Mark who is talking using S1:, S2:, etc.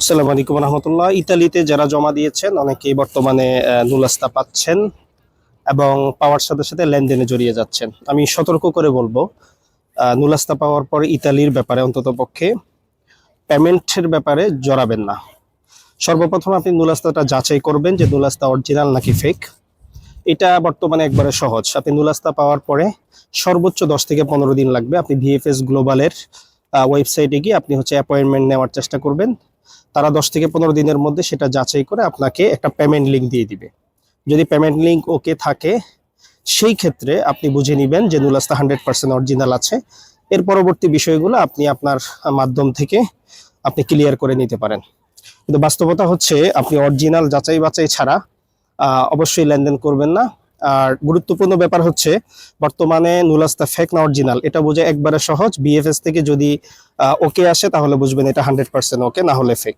S1: আসসালামু আলাইকুম রহমতুল্লাহ। ইতালিতে যারা জমা দিয়েছেন অনেকেই বর্তমানে নুলাস্তা পাচ্ছেন এবং পাওয়ার সাথে সাথে লেনদেনে জড়িয়ে যাচ্ছেন। আমি সতর্ক করে বলবো, নুলাস্তা পাওয়ার পরে ইতালির ব্যাপারে অন্তত পক্ষে পেমেন্টের ব্যাপারে জড়াবেন না। সর্বপ্রথম আপনি নুলাস্তাটা যাচাই করবেন যে নুলাস্তা অরিজিনাল নাকি ফেক। এটা বর্তমানে একবারে সহজ। আপনি নুলাস্তা পাওয়ার পরে সর্বোচ্চ 10 থেকে 15 দিন লাগবে। আপনি ভিএফএস গ্লোবালের ওয়েবসাইটে গিয়ে আপনি অ্যাপয়েন্টমেন্ট নেওয়ার চেষ্টা করবেন। তারা 10 থেকে 15 দিনের মধ্যে সেটা যাচাই করে আপনাকে একটা পেমেন্ট লিঙ্ক দিয়ে দিবে। যদি পেমেন্ট লিঙ্ক ওকে থাকে, সেই ক্ষেত্রে আপনি বুঝে নেবেন যে নুলাস্তা 100% অরিজিনাল আছে। এর পরবর্তী বিষয়গুলো আপনি আপনার মাধ্যম থেকে আপনি ক্লিয়ার করে নিতে পারেন। কিন্তু বাস্তবতা হচ্ছে আপনি অরিজিনাল যাচাই বাছাই ছাড়া অবশ্যই লেনদেন করবেন না। আর গুরুত্বপূর্ণ ব্যাপার হচ্ছে, বর্তমানে নুলাস্তা ফেক না অরিজিনাল এটা বোঝা একবারে সহজ। বিএফএস থেকে যদি ওকে আসে তাহলে বুঝবেন এটা 100% ওকে, না হলে ফেক।